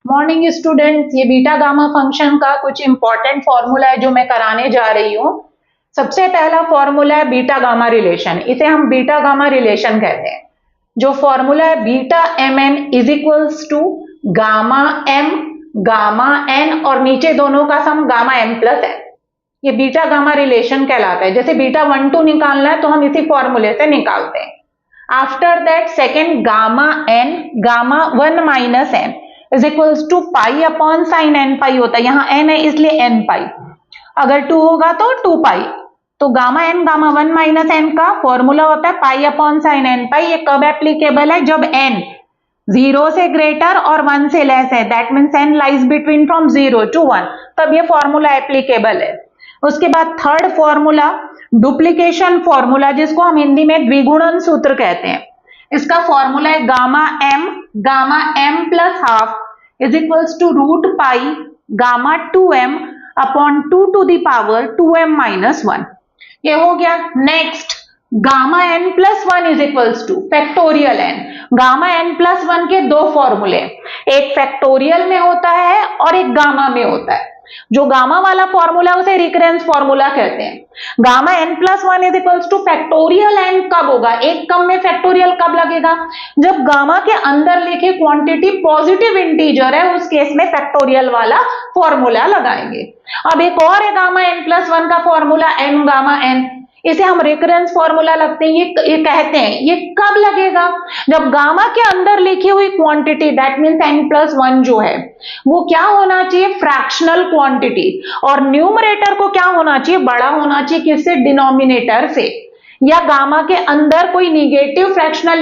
Morning students, ये beta gamma function का कुछ इंपॉर्टेंट फॉर्मूला है जो मैं कराने जा रही हूँ। सबसे पहला फॉर्मूला है बीटा गामा रिलेशन, इसे हम बीटा गामा रिलेशन कहते हैं। जो फॉर्मूला है beta m n is equals to gamma m gamma n और नीचे दोनों का sum gamma m plus n. ये बीटा गामा रिलेशन कहलाता है। जैसे बीटा 1 2 निकालना है तो हम इसी फॉर्मूले से निकालते हैं। After that second gamma N gamma 1 minus N is equals to pi upon sine N pi होता है। यहां एन है इसलिए एन पाई, अगर 2 होगा तो 2 पाई। तो gamma N gamma 1 minus n का फॉर्मूला होता है pi upon sine N pi. ये कब एप्लीकेबल है? जब एन 0 से ग्रेटर और 1 से लेस है, that means n lies between from 0 to 1, तब ये फॉर्मूला एप्लीकेबल है। उसके बाद थर्ड फॉर्मूला डुप्लीकेशन फॉर्मूला, जिसको हम हिंदी में द्विगुणन सूत्र कहते हैं। इसका फॉर्मूला है gamma m plus half is equals to root pi gamma 2m upon 2 to the power 2m minus 1। ये हो गया। Next gamma n plus 1 is equals to factorial n. Gamma n plus 1 के दो फॉर्मूले, एक फैक्टोरियल में होता है और एक गामा में होता है। जो गामा वाला फॉर्मूला उसे रिकरेंस फॉर्मूला कहते हैं। Gamma n plus 1 is equals to factorial n कब होगा? एक कम में फैक्टोरियल कब लगेगा? जब गामा के अंदर लिखे क्वांटिटी पॉजिटिव इंटीजर है, उस केस में फैक्टोरियल वाला फॉर्मूला लगाएंगे। अब एक और है गामा एन प्लस 1 का फॉर्मूला एन गामा एन, इसे हम रेकरेंस फॉर्मूला लगते हैं। ये कहते हैं ये कब लगेगा? जब गामा के अंदर लिखी हुई quantity that means n plus 1 जो है वो क्या होना चाहिए? Fractional quantity. और न्यूमरेटर को क्या होना चाहिए? बड़ा होना चाहिए। किससे? डिनोमिनेटर से। या गामा के अंदर कोई निगेटिव फ्रैक्शनल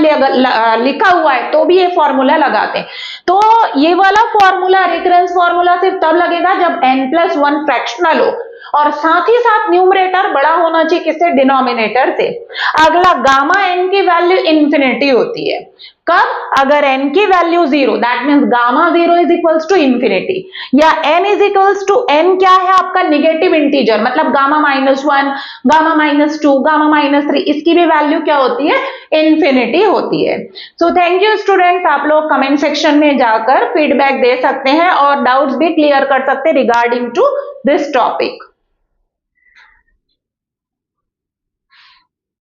लिखा हुआ है तो भी ये फॉर्मूला लगाते हैं। तो ये वाला फॉर्मूला रेकरेंस फॉर्मूला सिर्फ तब लगेगा जब n प्लस 1 फ्रैक्शनल हो और साथ ही साथ न्यूमरेटर बड़ा होना चाहिए। किससे? डिनोमिनेटर से। अगला गामा एन की वैल्यू इंफिनिटी होती है। कब? अगर n की value 0 that means gamma 0 is equals to infinity, या n is equals to n क्या है आपका? निगेटिव इंटीजर, मतलब गामा -1 गामा -2 गामा -3, इसकी भी वैल्यू क्या होती है? इंफिनिटी होती है। सो थैंक यू स्टूडेंट्स, आप लोग कमेंट सेक्शन में जाकर फीडबैक दे सकते हैं और डाउट्स भी क्लियर कर सकते हैं रिगार्डिंग टू दिस टॉपिक।